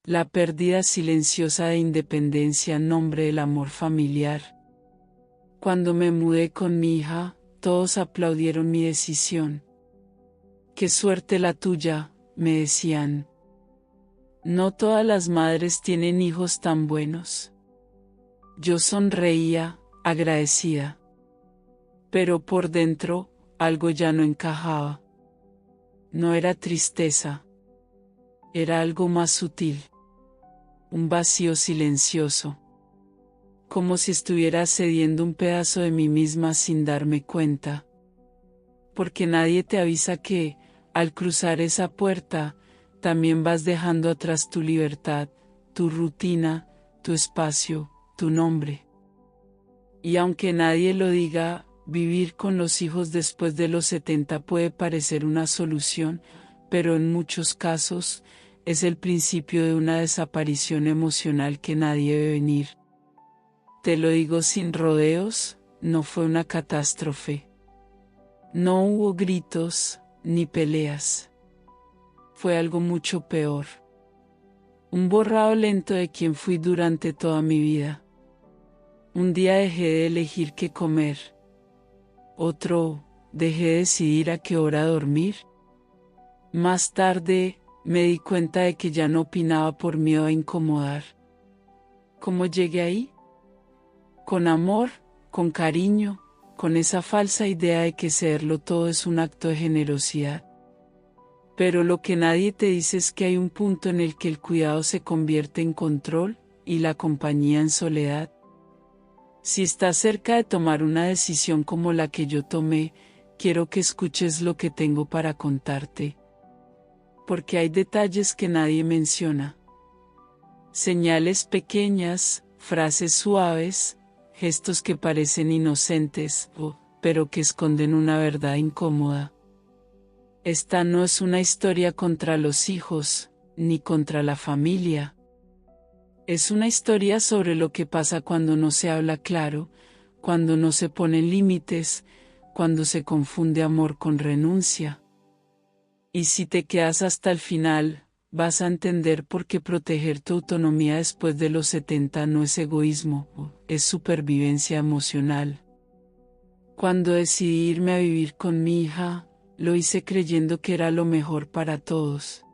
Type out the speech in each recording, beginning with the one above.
La pérdida silenciosa de independencia en nombre del amor familiar. Cuando me mudé con mi hija, todos aplaudieron mi decisión. «Qué suerte la tuya», me decían. No todas las madres tienen hijos tan buenos. Yo sonreía, agradecida. Pero por dentro, algo ya no encajaba. No era tristeza. Era algo más sutil. Un vacío silencioso. Como si estuviera cediendo un pedazo de mí misma sin darme cuenta. Porque nadie te avisa que, al cruzar esa puerta, también vas dejando atrás tu libertad, tu rutina, tu espacio, tu nombre. Y aunque nadie lo diga, vivir con los hijos después de los 70 puede parecer una solución, pero en muchos casos, es el principio de una desaparición emocional que nadie ve venir. Te lo digo sin rodeos, no fue una catástrofe. No hubo gritos, ni peleas. Fue algo mucho peor. Un borrado lento de quien fui durante toda mi vida. Un día dejé de elegir qué comer. Otro, dejé de decidir a qué hora dormir. Más tarde, me di cuenta de que ya no opinaba por miedo a incomodar. ¿Cómo llegué ahí? Con amor, con cariño, con esa falsa idea de que cederlo todo es un acto de generosidad. Pero lo que nadie te dice es que hay un punto en el que el cuidado se convierte en control, y la compañía en soledad. Si estás cerca de tomar una decisión como la que yo tomé, quiero que escuches lo que tengo para contarte. Porque hay detalles que nadie menciona. Señales pequeñas, frases suaves, gestos que parecen inocentes, pero que esconden una verdad incómoda. Esta no es una historia contra los hijos, ni contra la familia. Es una historia sobre lo que pasa cuando no se habla claro, cuando no se ponen límites, cuando se confunde amor con renuncia. Y si te quedas hasta el final, vas a entender por qué proteger tu autonomía después de los 70 no es egoísmo, es supervivencia emocional. Cuando decidí irme a vivir con mi hija, lo hice creyendo que era lo mejor para todos.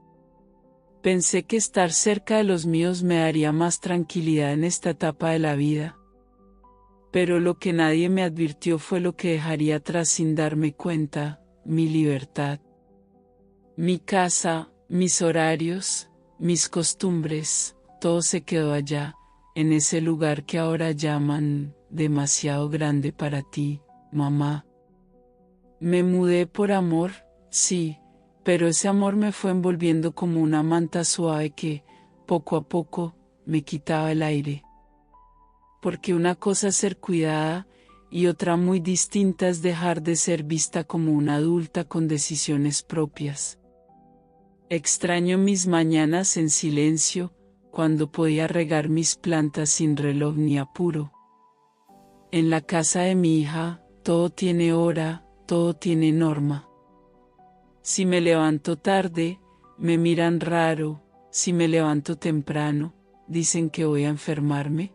Pensé que estar cerca de los míos me daría más tranquilidad en esta etapa de la vida. Pero lo que nadie me advirtió fue lo que dejaría atrás sin darme cuenta: mi libertad. Mi casa, mis horarios, mis costumbres, todo se quedó allá, en ese lugar que ahora llaman demasiado grande para ti, mamá. Me mudé por amor, sí, pero ese amor me fue envolviendo como una manta suave que, poco a poco, me quitaba el aire. Porque una cosa es ser cuidada, y otra muy distinta es dejar de ser vista como una adulta con decisiones propias. Extraño mis mañanas en silencio, cuando podía regar mis plantas sin reloj ni apuro. En la casa de mi hija, todo tiene hora, todo tiene norma. Si me levanto tarde, me miran raro; si me levanto temprano, dicen que voy a enfermarme.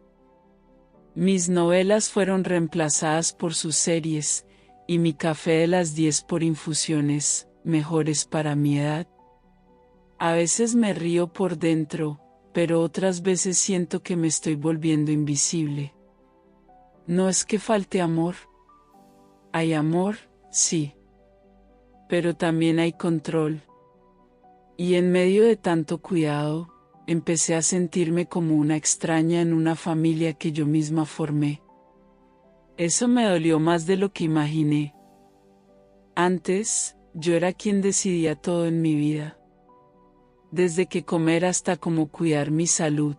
Mis novelas fueron reemplazadas por sus series, y mi café de las 10 por infusiones, mejores para mi edad. A veces me río por dentro, pero otras veces siento que me estoy volviendo invisible. No es que falte amor. Hay amor, sí. Pero también hay control. Y en medio de tanto cuidado, empecé a sentirme como una extraña en una familia que yo misma formé. Eso me dolió más de lo que imaginé. Antes, yo era quien decidía todo en mi vida. Desde qué comer hasta cómo cuidar mi salud.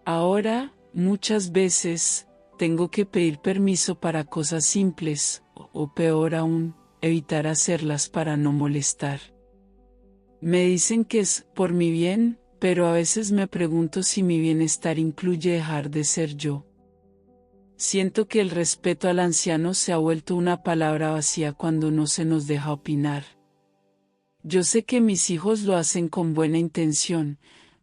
Ahora, muchas veces, tengo que pedir permiso para cosas simples, o peor aún, evitar hacerlas para no molestar. Me dicen que es por mi bien, pero a veces me pregunto si mi bienestar incluye dejar de ser yo. Siento que el respeto al anciano se ha vuelto una palabra vacía cuando no se nos deja opinar. Yo sé que mis hijos lo hacen con buena intención,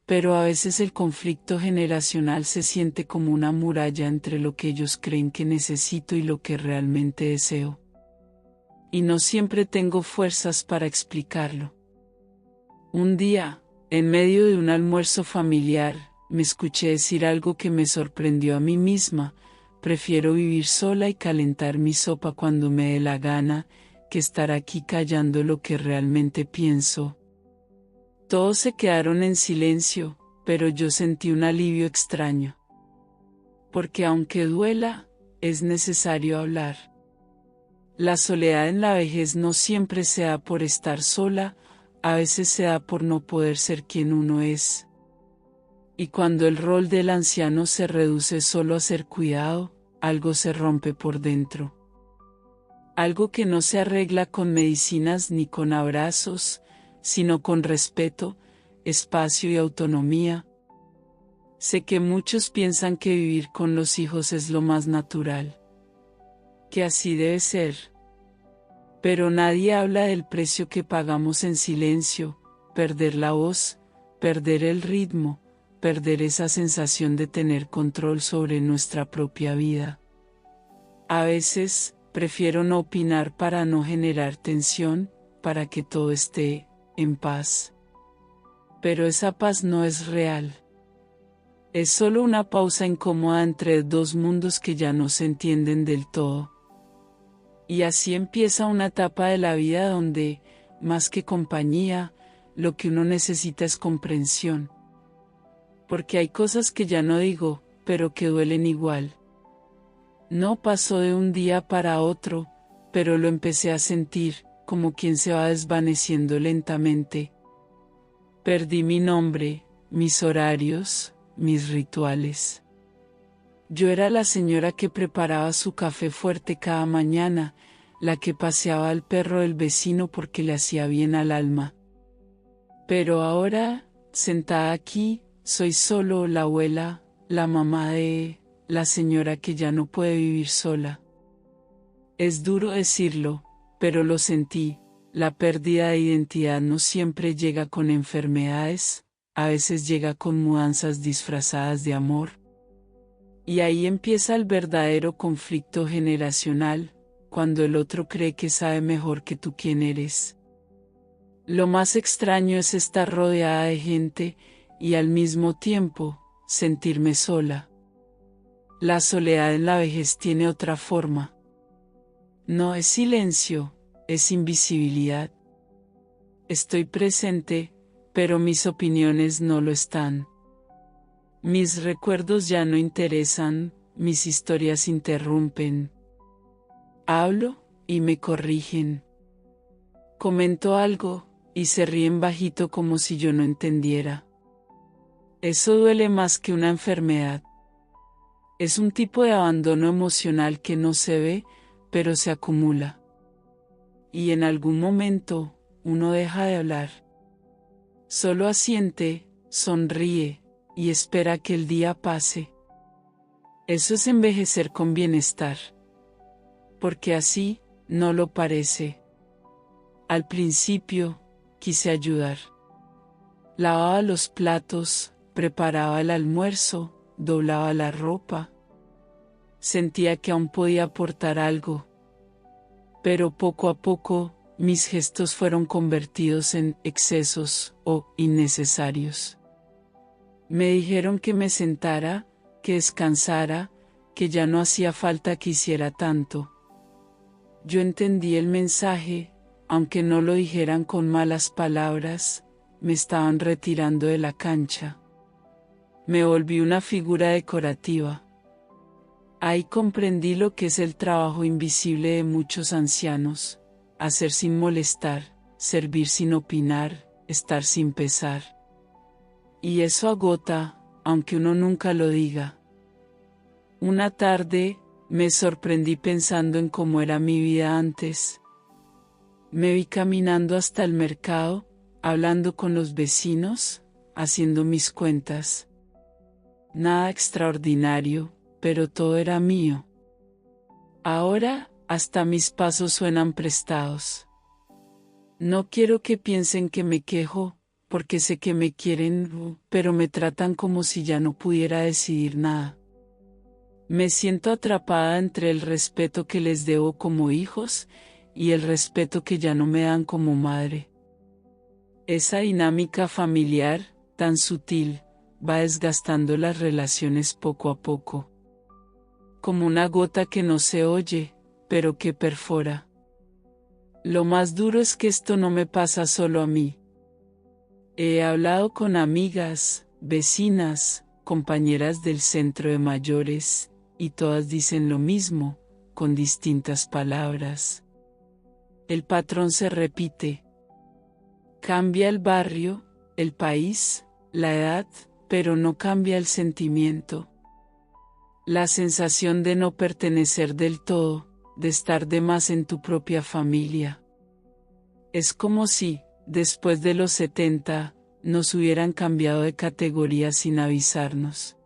pero a veces el conflicto generacional se siente como una muralla entre lo que ellos creen que necesito y lo que realmente deseo. Y no siempre tengo fuerzas para explicarlo. Un día, en medio de un almuerzo familiar, me escuché decir algo que me sorprendió a mí misma: prefiero vivir sola y calentar mi sopa cuando me dé la gana, que estar aquí callando lo que realmente pienso. Todos se quedaron en silencio, pero yo sentí un alivio extraño. Porque aunque duela, es necesario hablar. La soledad en la vejez no siempre se da por estar sola, a veces se da por no poder ser quien uno es. Y cuando el rol del anciano se reduce solo a ser cuidado, algo se rompe por dentro. Algo que no se arregla con medicinas ni con abrazos, sino con respeto, espacio y autonomía. Sé que muchos piensan que vivir con los hijos es lo más natural, que así debe ser. Pero nadie habla del precio que pagamos en silencio: perder la voz, perder el ritmo, perder esa sensación de tener control sobre nuestra propia vida. A veces, prefiero no opinar para no generar tensión, para que todo esté en paz. Pero esa paz no es real. Es solo una pausa incómoda entre dos mundos que ya no se entienden del todo. Y así empieza una etapa de la vida donde, más que compañía, lo que uno necesita es comprensión. Porque hay cosas que ya no digo, pero que duelen igual. No pasó de un día para otro, pero lo empecé a sentir, como quien se va desvaneciendo lentamente. Perdí mi nombre, mis horarios, mis rituales. Yo era la señora que preparaba su café fuerte cada mañana, la que paseaba al perro del vecino porque le hacía bien al alma. Pero ahora, sentada aquí, soy solo la abuela, la mamá la señora que ya no puede vivir sola. Es duro decirlo, pero lo sentí. La pérdida de identidad no siempre llega con enfermedades, a veces llega con mudanzas disfrazadas de amor. Y ahí empieza el verdadero conflicto generacional, cuando el otro cree que sabe mejor que tú quién eres. Lo más extraño es estar rodeada de gente, y al mismo tiempo, sentirme sola. La soledad en la vejez tiene otra forma. No es silencio, es invisibilidad. Estoy presente, pero mis opiniones no lo están. Mis recuerdos ya no interesan, mis historias interrumpen. Hablo, y me corrigen. Comento algo, y se ríen bajito como si yo no entendiera. Eso duele más que una enfermedad. Es un tipo de abandono emocional que no se ve, pero se acumula. Y en algún momento, uno deja de hablar. Solo asiente, sonríe, y espera que el día pase. Eso es envejecer con bienestar. Porque así, no lo parece. Al principio, quise ayudar. Lavaba los platos, preparaba el almuerzo, doblaba la ropa. Sentía que aún podía aportar algo. Pero poco a poco, mis gestos fueron convertidos en excesos o innecesarios. Me dijeron que me sentara, que descansara, que ya no hacía falta que hiciera tanto. Yo entendí el mensaje, aunque no lo dijeran con malas palabras, me estaban retirando de la cancha. Me volví una figura decorativa. Ahí comprendí lo que es el trabajo invisible de muchos ancianos: hacer sin molestar, servir sin opinar, estar sin pesar. Y eso agota, aunque uno nunca lo diga. Una tarde, me sorprendí pensando en cómo era mi vida antes. Me vi caminando hasta el mercado, hablando con los vecinos, haciendo mis cuentas. Nada extraordinario, pero todo era mío. Ahora, hasta mis pasos suenan prestados. No quiero que piensen que me quejo, porque sé que me quieren, pero me tratan como si ya no pudiera decidir nada. Me siento atrapada entre el respeto que les debo como hijos y el respeto que ya no me dan como madre. Esa dinámica familiar, tan sutil, va desgastando las relaciones poco a poco. Como una gota que no se oye, pero que perfora. Lo más duro es que esto no me pasa solo a mí. He hablado con amigas, vecinas, compañeras del centro de mayores, y todas dicen lo mismo, con distintas palabras. El patrón se repite. Cambia el barrio, el país, la edad, pero no cambia el sentimiento. La sensación de no pertenecer del todo, de estar de más en tu propia familia. Es como si, después de los 70, nos hubieran cambiado de categoría sin avisarnos.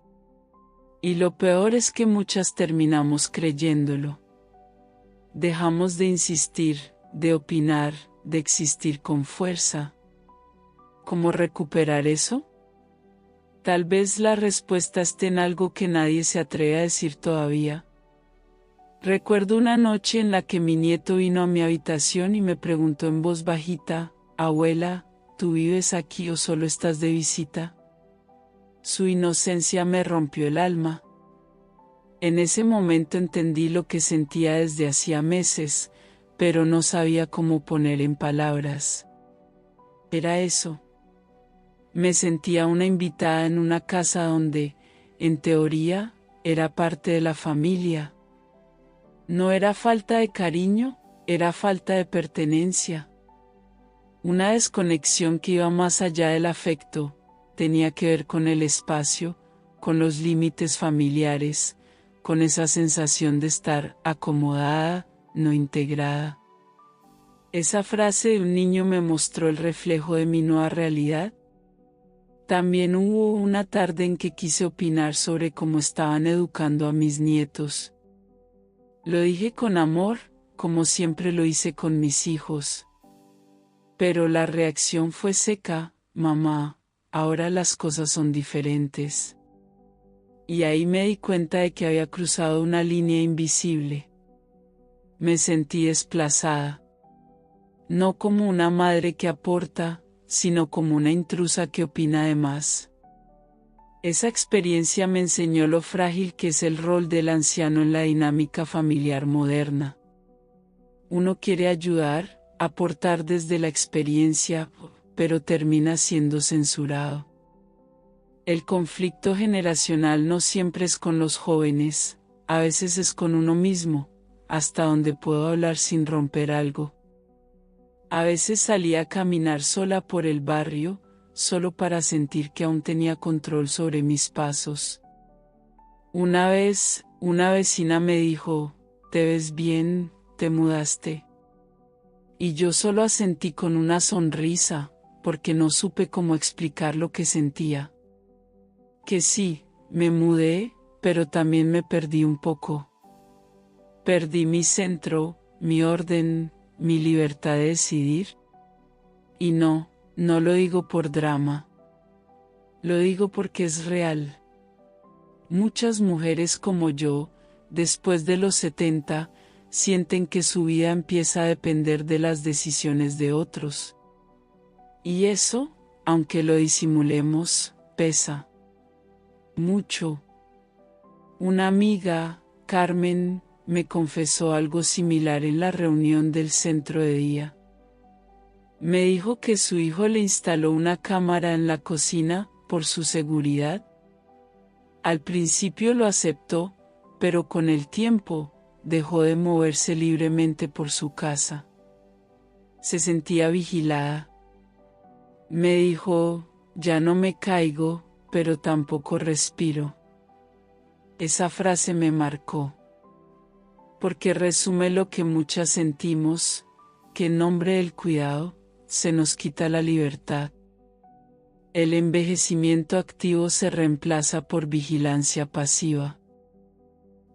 Y lo peor es que muchas terminamos creyéndolo. Dejamos de insistir, de opinar, de existir con fuerza. ¿Cómo recuperar eso? Tal vez la respuesta esté en algo que nadie se atreve a decir todavía. Recuerdo una noche en la que mi nieto vino a mi habitación y me preguntó en voz bajita, «Abuela, ¿tú vives aquí o solo estás de visita?» Su inocencia me rompió el alma. En ese momento entendí lo que sentía desde hacía meses, pero no sabía cómo poner en palabras. Era eso. Me sentía una invitada en una casa donde, en teoría, era parte de la familia. No era falta de cariño, era falta de pertenencia. Una desconexión que iba más allá del afecto, tenía que ver con el espacio, con los límites familiares, con esa sensación de estar acomodada, no integrada. Esa frase de un niño me mostró el reflejo de mi nueva realidad. También hubo una tarde en que quise opinar sobre cómo estaban educando a mis nietos. Lo dije con amor, como siempre lo hice con mis hijos. Pero la reacción fue seca, mamá, ahora las cosas son diferentes. Y ahí me di cuenta de que había cruzado una línea invisible. Me sentí desplazada. No como una madre que aporta, sino como una intrusa que opina de más. Esa experiencia me enseñó lo frágil que es el rol del anciano en la dinámica familiar moderna. Uno quiere ayudar, aportar desde la experiencia, pero termina siendo censurado. El conflicto generacional no siempre es con los jóvenes, a veces es con uno mismo, hasta donde puedo hablar sin romper algo. A veces salía a caminar sola por el barrio, solo para sentir que aún tenía control sobre mis pasos. Una vez, una vecina me dijo, «¿Te ves bien? ¿Te mudaste?» Y yo solo asentí con una sonrisa, porque no supe cómo explicar lo que sentía. Que sí, me mudé, pero también me perdí un poco. Perdí mi centro, mi orden, mi libertad de decidir. Y no lo digo por drama. Lo digo porque es real. Muchas mujeres como yo, después de los 70, sienten que su vida empieza a depender de las decisiones de otros. Y eso, aunque lo disimulemos, pesa. Mucho. Una amiga, Carmen, me confesó algo similar en la reunión del centro de día. Me dijo que su hijo le instaló una cámara en la cocina, por su seguridad. Al principio lo aceptó, pero con el tiempo, dejó de moverse libremente por su casa. Se sentía vigilada. Me dijo, ya no me caigo, pero tampoco respiro. Esa frase me marcó. Porque resume lo que muchas sentimos, que en nombre del cuidado, se nos quita la libertad. El envejecimiento activo se reemplaza por vigilancia pasiva.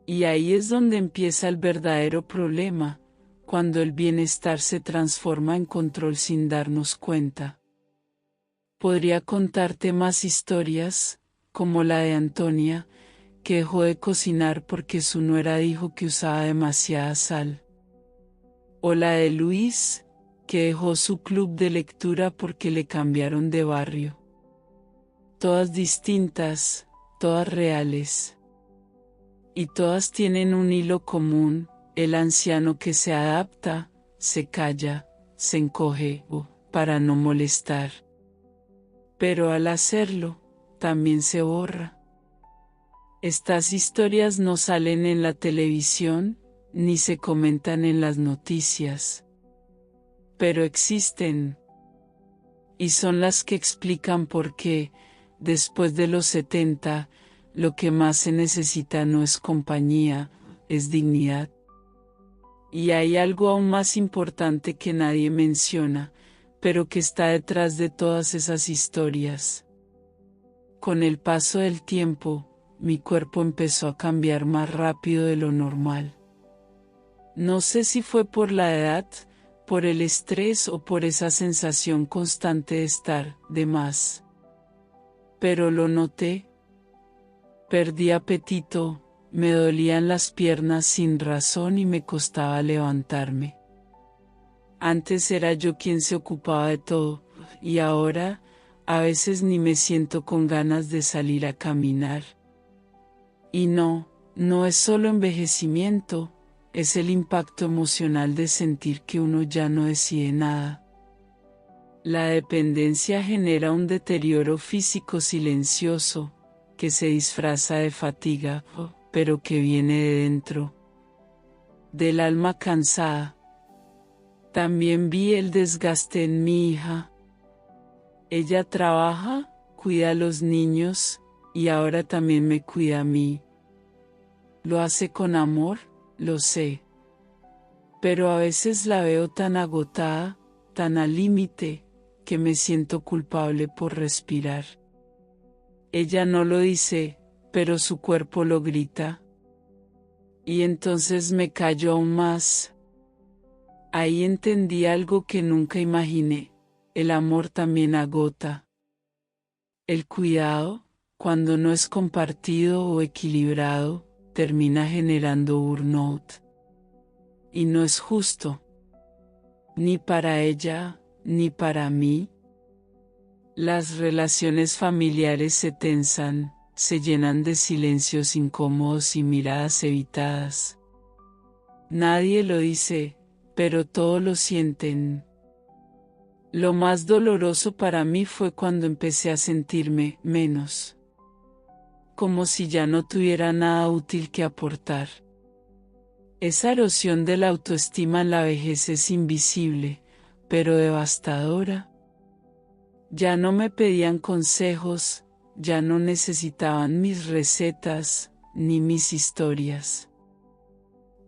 Y ahí es donde empieza el verdadero problema, cuando el bienestar se transforma en control sin darnos cuenta. Podría contarte más historias, como la de Antonia, que dejó de cocinar porque su nuera dijo que usaba demasiada sal. O la de Luis, que dejó su club de lectura porque le cambiaron de barrio. Todas distintas, todas reales. Y todas tienen un hilo común: el anciano que se adapta, se calla, se encoge, para no molestar. Pero al hacerlo, también se borra. Estas historias no salen en la televisión, ni se comentan en las noticias. Pero existen. Y son las que explican por qué, después de los 70, lo que más se necesita no es compañía, es dignidad. Y hay algo aún más importante que nadie menciona, pero que está detrás de todas esas historias. Con el paso del tiempo, mi cuerpo empezó a cambiar más rápido de lo normal. No sé si fue por la edad, por el estrés o por esa sensación constante de estar de más. Pero lo noté. Perdí apetito, me dolían las piernas sin razón y me costaba levantarme. Antes era yo quien se ocupaba de todo, y ahora, a veces ni me siento con ganas de salir a caminar. Y no es solo envejecimiento, es el impacto emocional de sentir que uno ya no decide nada. La dependencia genera un deterioro físico silencioso, que se disfraza de fatiga, pero que viene de dentro, del alma cansada. También vi el desgaste en mi hija. Ella trabaja, cuida a los niños, y ahora también me cuida a mí. Lo hace con amor, lo sé. Pero a veces la veo tan agotada, tan al límite, que me siento culpable por respirar. Ella no lo dice, pero su cuerpo lo grita. Y entonces me callo aún más. Ahí entendí algo que nunca imaginé: el amor también agota. El cuidado, cuando no es compartido o equilibrado, termina generando burnout. Y no es justo. Ni para ella, ni para mí. Las relaciones familiares se tensan, se llenan de silencios incómodos y miradas evitadas. Nadie lo dice, pero todos lo sienten. Lo más doloroso para mí fue cuando empecé a sentirme menos. Como si ya no tuviera nada útil que aportar. Esa erosión de la autoestima en la vejez es invisible, pero devastadora. Ya no me pedían consejos, ya no necesitaban mis recetas, ni mis historias.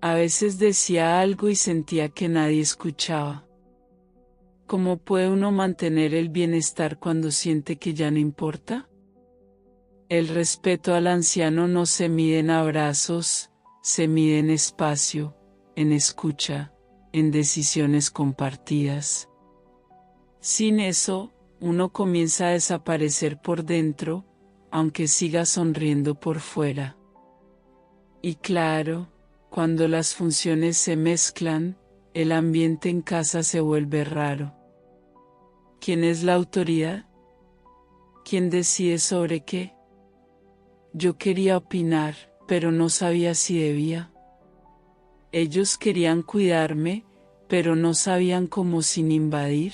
A veces decía algo y sentía que nadie escuchaba. ¿Cómo puede uno mantener el bienestar cuando siente que ya no importa? El respeto al anciano no se mide en abrazos, se mide en espacio, en escucha, en decisiones compartidas. Sin eso, uno comienza a desaparecer por dentro, aunque siga sonriendo por fuera. Y claro, cuando las funciones se mezclan, el ambiente en casa se vuelve raro. ¿Quién es la autoridad? ¿Quién decide sobre qué? Yo quería opinar, pero no sabía si debía. Ellos querían cuidarme, pero no sabían cómo sin invadir.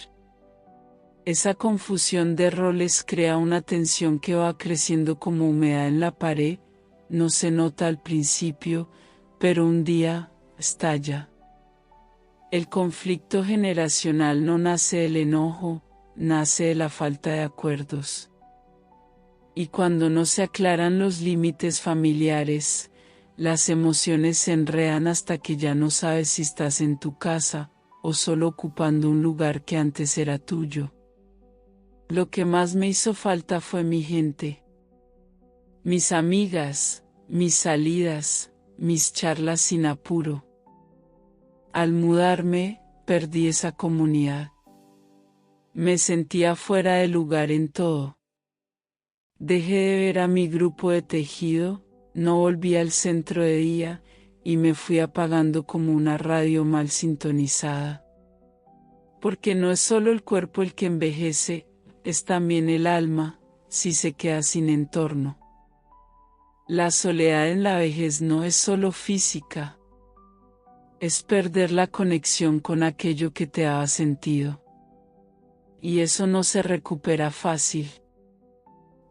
Esa confusión de roles crea una tensión que va creciendo como humedad en la pared, no se nota al principio, pero un día, estalla. El conflicto generacional no nace del enojo, nace de la falta de acuerdos. Y cuando no se aclaran los límites familiares, las emociones se enredan hasta que ya no sabes si estás en tu casa, o solo ocupando un lugar que antes era tuyo. Lo que más me hizo falta fue mi gente. Mis amigas, mis salidas, mis charlas sin apuro. Al mudarme, perdí esa comunidad. Me sentía fuera de lugar en todo. Dejé de ver a mi grupo de tejido, no volví al centro de día, y me fui apagando como una radio mal sintonizada. Porque no es solo el cuerpo el que envejece, es también el alma, si se queda sin entorno. La soledad en la vejez no es solo física. Es perder la conexión con aquello que te daba sentido. Y eso no se recupera fácil.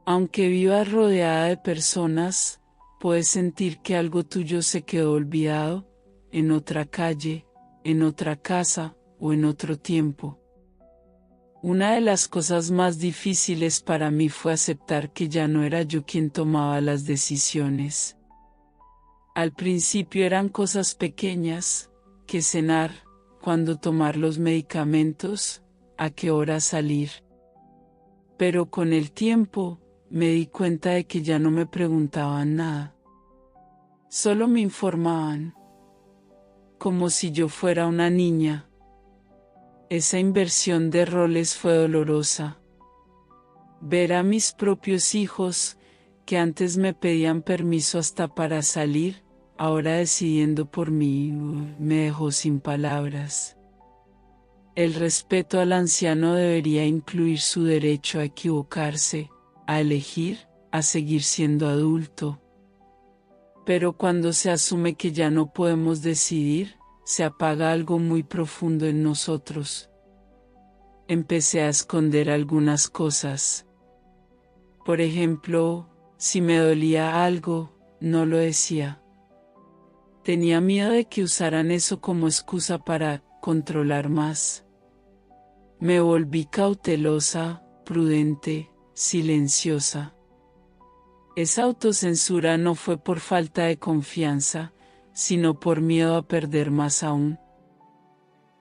Aunque vivas rodeada de personas, puedes sentir que algo tuyo se quedó olvidado, en otra calle, en otra casa o en otro tiempo. Una de las cosas más difíciles para mí fue aceptar que ya no era yo quien tomaba las decisiones. Al principio eran cosas pequeñas, que cenar, cuándo tomar los medicamentos, a qué hora salir. Pero con el tiempo, me di cuenta de que ya no me preguntaban nada. Solo me informaban. Como si yo fuera una niña. Esa inversión de roles fue dolorosa. Ver a mis propios hijos, que antes me pedían permiso hasta para salir, ahora decidiendo por mí, me dejó sin palabras. El respeto al anciano debería incluir su derecho a equivocarse, a elegir, a seguir siendo adulto. Pero cuando se asume que ya no podemos decidir, se apaga algo muy profundo en nosotros. Empecé a esconder algunas cosas. Por ejemplo, si me dolía algo, no lo decía. Tenía miedo de que usaran eso como excusa para controlar más. Me volví cautelosa, prudente, silenciosa. Esa autocensura no fue por falta de confianza, sino por miedo a perder más aún.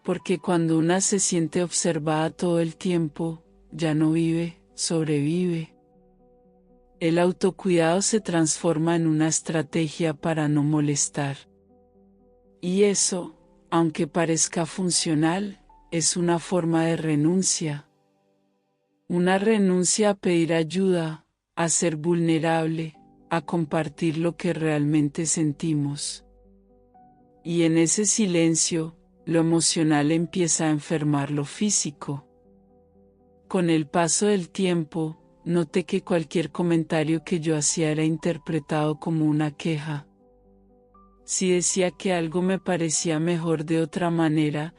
Porque cuando una se siente observada todo el tiempo, ya no vive, sobrevive. El autocuidado se transforma en una estrategia para no molestar. Y eso, aunque parezca funcional, es una forma de renuncia. Una renuncia a pedir ayuda, a ser vulnerable, a compartir lo que realmente sentimos. Y en ese silencio, lo emocional empieza a enfermar lo físico. Con el paso del tiempo, noté que cualquier comentario que yo hacía era interpretado como una queja. Si decía que algo me parecía mejor de otra manera,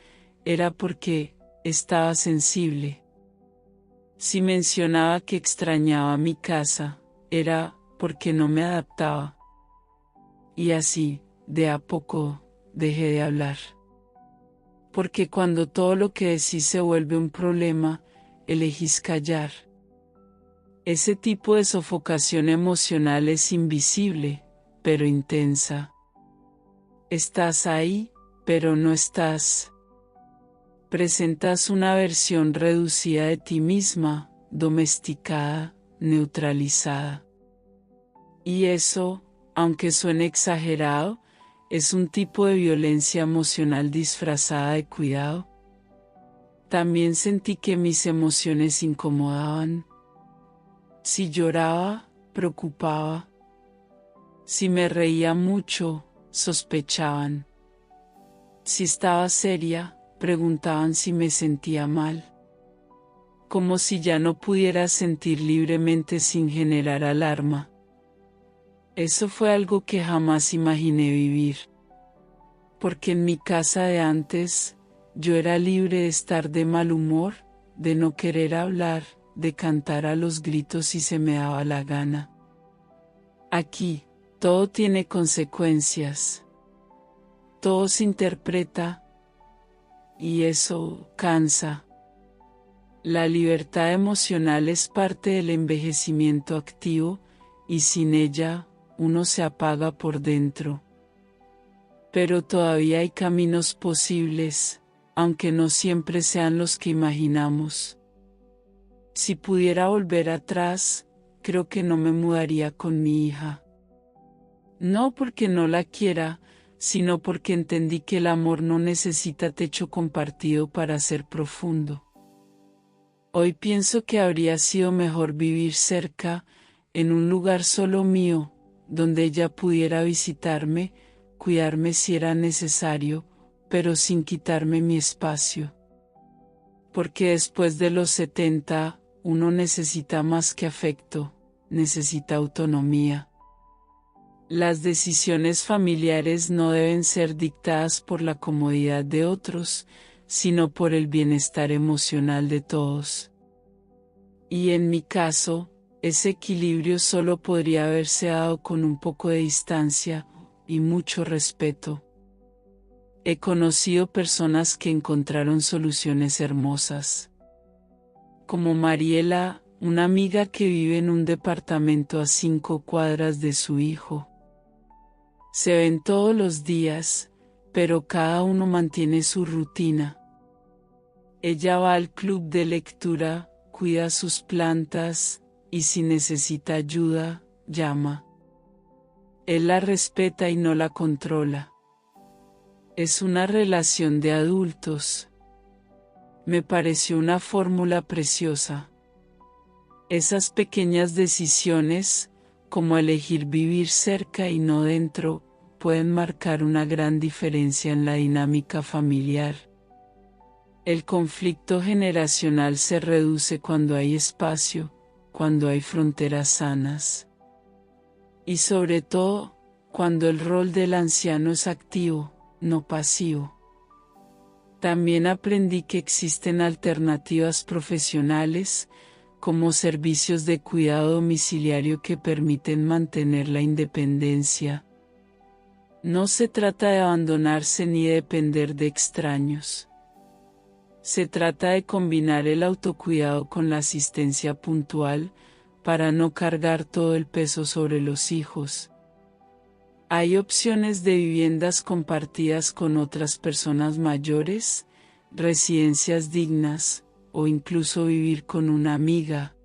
era porque estaba sensible. Si mencionaba que extrañaba mi casa, era porque no me adaptaba. Y así, de a poco, dejé de hablar. Porque cuando todo lo que decís se vuelve un problema, elegís callar. Ese tipo de sofocación emocional es invisible, pero intensa. Estás ahí, pero no estás. Presentas una versión reducida de ti misma, domesticada, neutralizada. Y eso, aunque suene exagerado, es un tipo de violencia emocional disfrazada de cuidado. También sentí que mis emociones incomodaban. Si lloraba, preocupaba. Si me reía mucho, sospechaban. Si estaba seria, preguntaban si me sentía mal. Como si ya no pudiera sentir libremente sin generar alarma. Eso fue algo que jamás imaginé vivir. Porque en mi casa de antes, yo era libre de estar de mal humor, de no querer hablar, de cantar a los gritos si se me daba la gana. Aquí, todo tiene consecuencias. Todo se interpreta, y eso cansa. La libertad emocional es parte del envejecimiento activo, y sin ella, uno se apaga por dentro. Pero todavía hay caminos posibles, aunque no siempre sean los que imaginamos. Si pudiera volver atrás, creo que no me mudaría con mi hija. No porque no la quiera, sino porque entendí que el amor no necesita techo compartido para ser profundo. Hoy pienso que habría sido mejor vivir cerca, en un lugar solo mío, donde ella pudiera visitarme, cuidarme si era necesario, pero sin quitarme mi espacio. Porque después de los 70, uno necesita más que afecto, necesita autonomía. Las decisiones familiares no deben ser dictadas por la comodidad de otros, sino por el bienestar emocional de todos. Y en mi caso, ese equilibrio solo podría haberse dado con un poco de distancia y mucho respeto. He conocido personas que encontraron soluciones hermosas. Como Mariela, una amiga que vive en un departamento a 5 cuadras de su hijo. Se ven todos los días, pero cada uno mantiene su rutina. Ella va al club de lectura, cuida sus plantas, y si necesita ayuda, llama. Él la respeta y no la controla. Es una relación de adultos. Me pareció una fórmula preciosa. Esas pequeñas decisiones, como elegir vivir cerca y no dentro, pueden marcar una gran diferencia en la dinámica familiar. El conflicto generacional se reduce cuando hay espacio, cuando hay fronteras sanas. Y sobre todo, cuando el rol del anciano es activo, no pasivo. También aprendí que existen alternativas profesionales, como servicios de cuidado domiciliario que permiten mantener la independencia. No se trata de abandonarse ni de depender de extraños. Se trata de combinar el autocuidado con la asistencia puntual, para no cargar todo el peso sobre los hijos. Hay opciones de viviendas compartidas con otras personas mayores, residencias dignas, o incluso vivir con una amiga.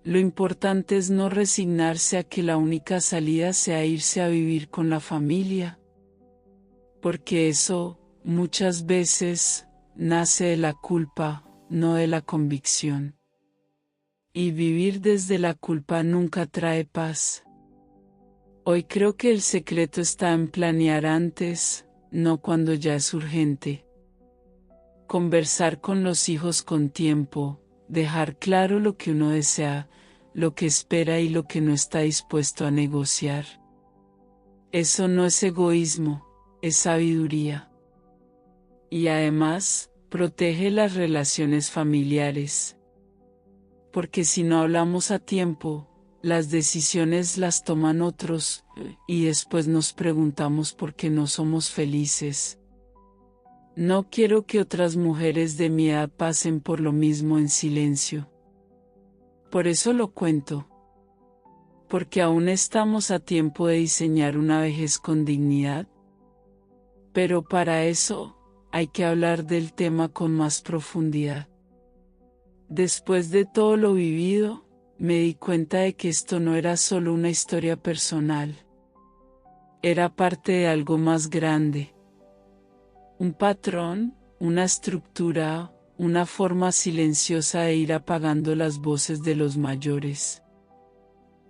Lo importante es no resignarse a que la única salida sea irse a vivir con la familia. Porque eso, muchas veces, nace de la culpa, no de la convicción. Y vivir desde la culpa nunca trae paz. Hoy creo que el secreto está en planear antes, no cuando ya es urgente. Conversar con los hijos con tiempo, dejar claro lo que uno desea, lo que espera y lo que no está dispuesto a negociar. Eso no es egoísmo, es sabiduría. Y además, protege las relaciones familiares. Porque si no hablamos a tiempo, las decisiones las toman otros, y después nos preguntamos por qué no somos felices. No quiero que otras mujeres de mi edad pasen por lo mismo en silencio. Por eso lo cuento. Porque aún estamos a tiempo de diseñar una vejez con dignidad. Pero para eso, hay que hablar del tema con más profundidad. Después de todo lo vivido, me di cuenta de que esto no era solo una historia personal. Era parte de algo más grande. Un patrón, una estructura, una forma silenciosa de ir apagando las voces de los mayores.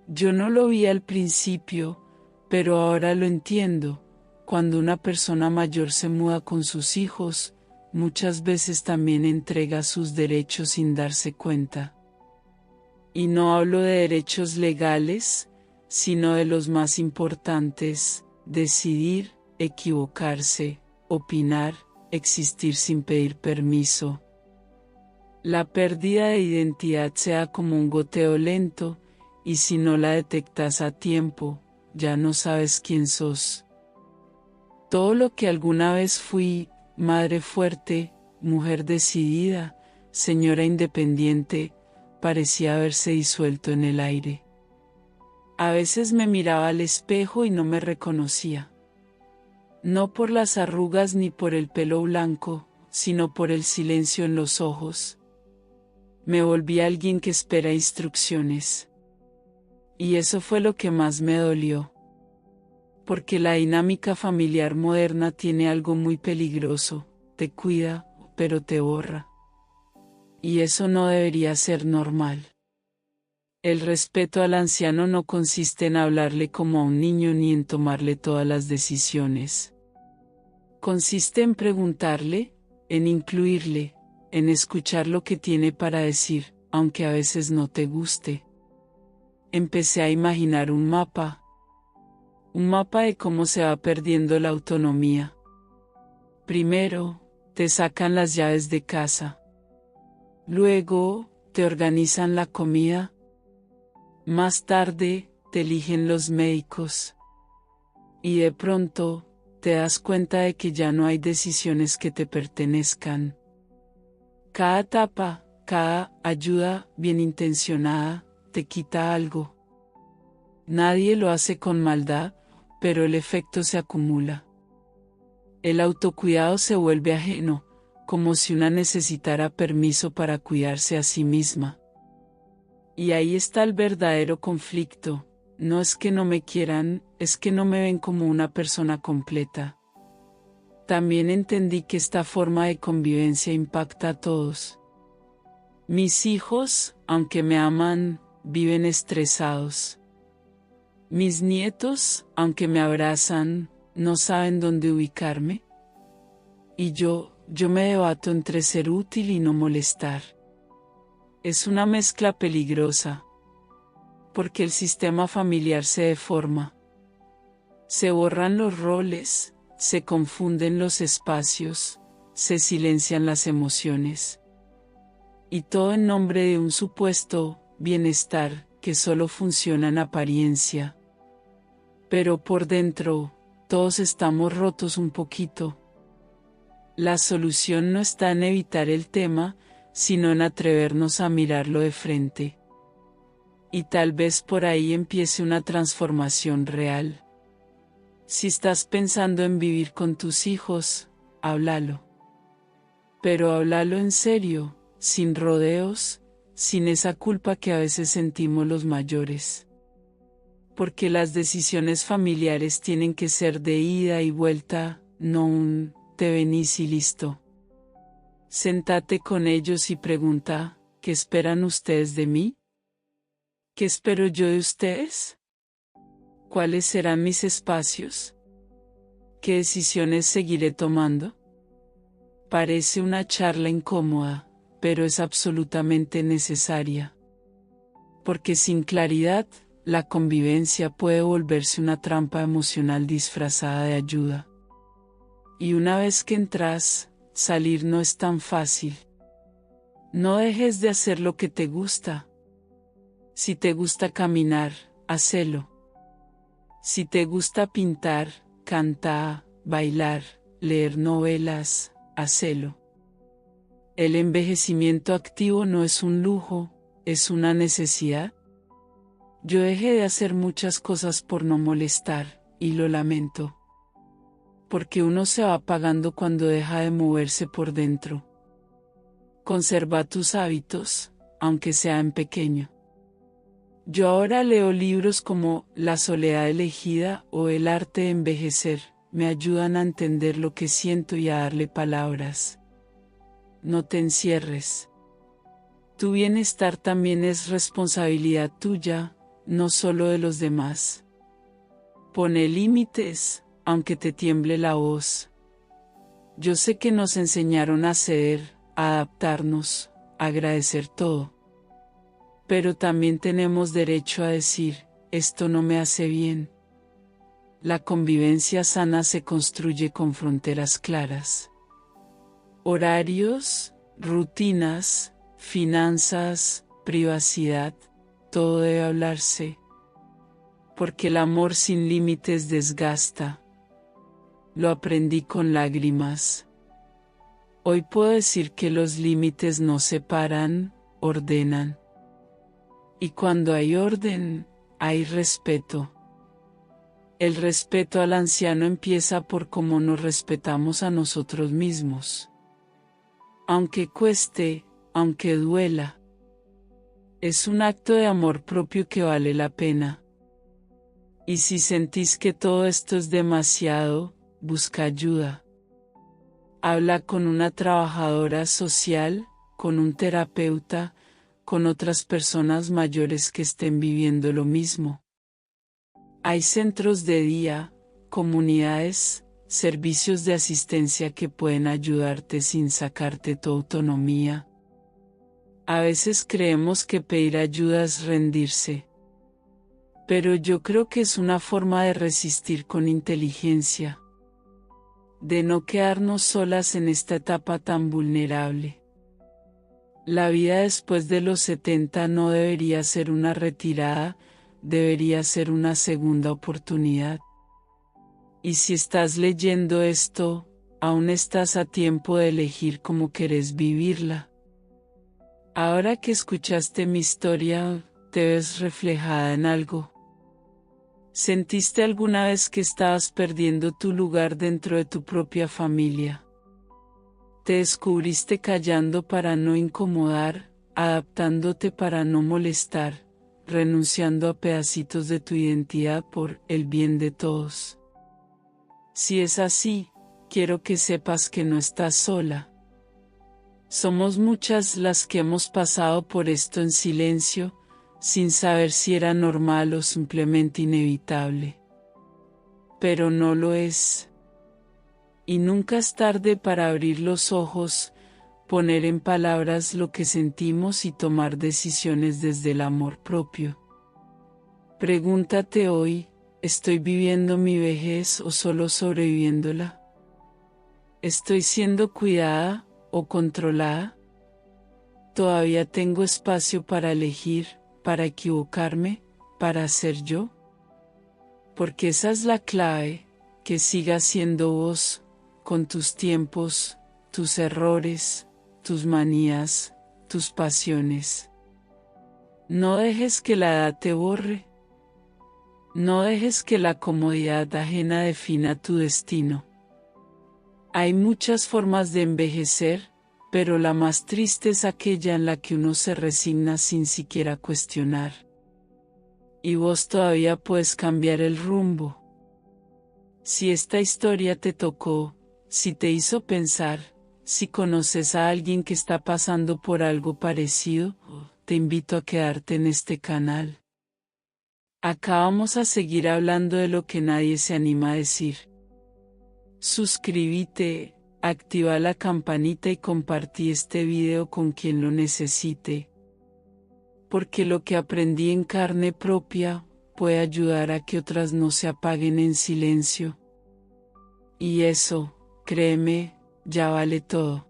Yo no lo vi al principio, pero ahora lo entiendo. Cuando una persona mayor se muda con sus hijos, muchas veces también entrega sus derechos sin darse cuenta. Y no hablo de derechos legales, sino de los más importantes: decidir, equivocarse, opinar, existir sin pedir permiso. La pérdida de identidad se da como un goteo lento, y si no la detectas a tiempo, ya no sabes quién sos. Todo lo que alguna vez fui, madre fuerte, mujer decidida, señora independiente, parecía haberse disuelto en el aire. A veces me miraba al espejo y no me reconocía. No por las arrugas ni por el pelo blanco, sino por el silencio en los ojos. Me volví alguien que espera instrucciones. Y eso fue lo que más me dolió. Porque la dinámica familiar moderna tiene algo muy peligroso: te cuida, pero te borra. y eso no debería ser normal. El respeto al anciano no consiste en hablarle como a un niño ni en tomarle todas las decisiones. Consiste en preguntarle, en incluirle, en escuchar lo que tiene para decir, aunque a veces no te guste. Empecé a imaginar un mapa de cómo se va perdiendo la autonomía. Primero, te sacan las llaves de casa. Luego, te organizan la comida. Más tarde, te eligen los médicos. Y de pronto, te das cuenta de que ya no hay decisiones que te pertenezcan. Cada etapa, cada ayuda bien intencionada, te quita algo. Nadie lo hace con maldad, pero el efecto se acumula. El autocuidado se vuelve ajeno, como si una necesitara permiso para cuidarse a sí misma. Y ahí está el verdadero conflicto. No es que no me quieran, es que no me ven como una persona completa. También entendí que esta forma de convivencia impacta a todos. Mis hijos, aunque me aman, viven estresados. Mis nietos, aunque me abrazan, no saben dónde ubicarme. Y yo me debato entre ser útil y no molestar. Es una mezcla peligrosa, porque el sistema familiar se deforma. Se borran los roles, se confunden los espacios, se silencian las emociones. Y todo en nombre de un supuesto bienestar que solo funciona en apariencia. Pero por dentro, todos estamos rotos un poquito. La solución no está en evitar el tema, sino en atrevernos a mirarlo de frente. Y tal vez por ahí empiece una transformación real. Si estás pensando en vivir con tus hijos, háblalo. Pero háblalo en serio, sin rodeos, sin esa culpa que a veces sentimos los mayores. Porque las decisiones familiares tienen que ser de ida y vuelta, no un te venís y listo. Séntate con ellos y pregunta, ¿qué esperan ustedes de mí? ¿Qué espero yo de ustedes? ¿Cuáles serán mis espacios? ¿Qué decisiones seguiré tomando? Parece una charla incómoda, pero es absolutamente necesaria. Porque sin claridad, la convivencia puede volverse una trampa emocional disfrazada de ayuda. Y una vez que entras, salir no es tan fácil. No dejes de hacer lo que te gusta. Si te gusta caminar, hacelo. Si te gusta pintar, cantar, bailar, leer novelas, hacelo. El envejecimiento activo no es un lujo, es una necesidad. Yo dejé de hacer muchas cosas por no molestar, y lo lamento. Porque uno se va apagando cuando deja de moverse por dentro. Conserva tus hábitos, aunque sea en pequeño. Yo ahora leo libros como La soledad elegida o El arte de envejecer, me ayudan a entender lo que siento y a darle palabras. No te encierres. Tu bienestar también es responsabilidad tuya, no solo de los demás. Pone límites, aunque te tiemble la voz. Yo sé que nos enseñaron a ceder, a adaptarnos, a agradecer todo. Pero también tenemos derecho a decir, esto no me hace bien. La convivencia sana se construye con fronteras claras. Horarios, rutinas, finanzas, privacidad, todo debe hablarse. Porque el amor sin límites desgasta. Lo aprendí con lágrimas. Hoy puedo decir que los límites no separan, ordenan. Y cuando hay orden, hay respeto. El respeto al anciano empieza por cómo nos respetamos a nosotros mismos. Aunque cueste, aunque duela. Es un acto de amor propio que vale la pena. Y si sentís que todo esto es demasiado, busca ayuda. Habla con una trabajadora social, con un terapeuta, con otras personas mayores que estén viviendo lo mismo. Hay centros de día, comunidades, servicios de asistencia que pueden ayudarte sin sacarte tu autonomía. A veces creemos que pedir ayuda es rendirse. Pero yo creo que es una forma de resistir con inteligencia. De no quedarnos solas en esta etapa tan vulnerable. La vida después de los 70 no debería ser una retirada, debería ser una segunda oportunidad. Y si estás leyendo esto, aún estás a tiempo de elegir cómo querés vivirla. Ahora que escuchaste mi historia, ¿te ves reflejada en algo? ¿Sentiste alguna vez que estabas perdiendo tu lugar dentro de tu propia familia? ¿Te descubriste callando para no incomodar, adaptándote para no molestar, renunciando a pedacitos de tu identidad por el bien de todos? Si es así, quiero que sepas que no estás sola. Somos muchas las que hemos pasado por esto en silencio, sin saber si era normal o simplemente inevitable. Pero no lo es. Y nunca es tarde para abrir los ojos, poner en palabras lo que sentimos y tomar decisiones desde el amor propio. Pregúntate hoy, ¿estoy viviendo mi vejez o solo sobreviviéndola? ¿Estoy siendo cuidada o controlada? ¿Todavía tengo espacio para elegir, para equivocarme, para ser yo? Porque esa es la clave, que sigas siendo vos, con tus tiempos, tus errores, tus manías, tus pasiones. No dejes que la edad te borre. No dejes que la comodidad ajena defina tu destino. Hay muchas formas de envejecer, pero la más triste es aquella en la que uno se resigna sin siquiera cuestionar. Y vos todavía puedes cambiar el rumbo. Si esta historia te tocó, si te hizo pensar, si conoces a alguien que está pasando por algo parecido, te invito a quedarte en este canal. Acá vamos a seguir hablando de lo que nadie se anima a decir. Suscríbete, activa la campanita y compartí este video con quien lo necesite. Porque lo que aprendí en carne propia, puede ayudar a que otras no se apaguen en silencio. Y eso, créeme, ya vale todo.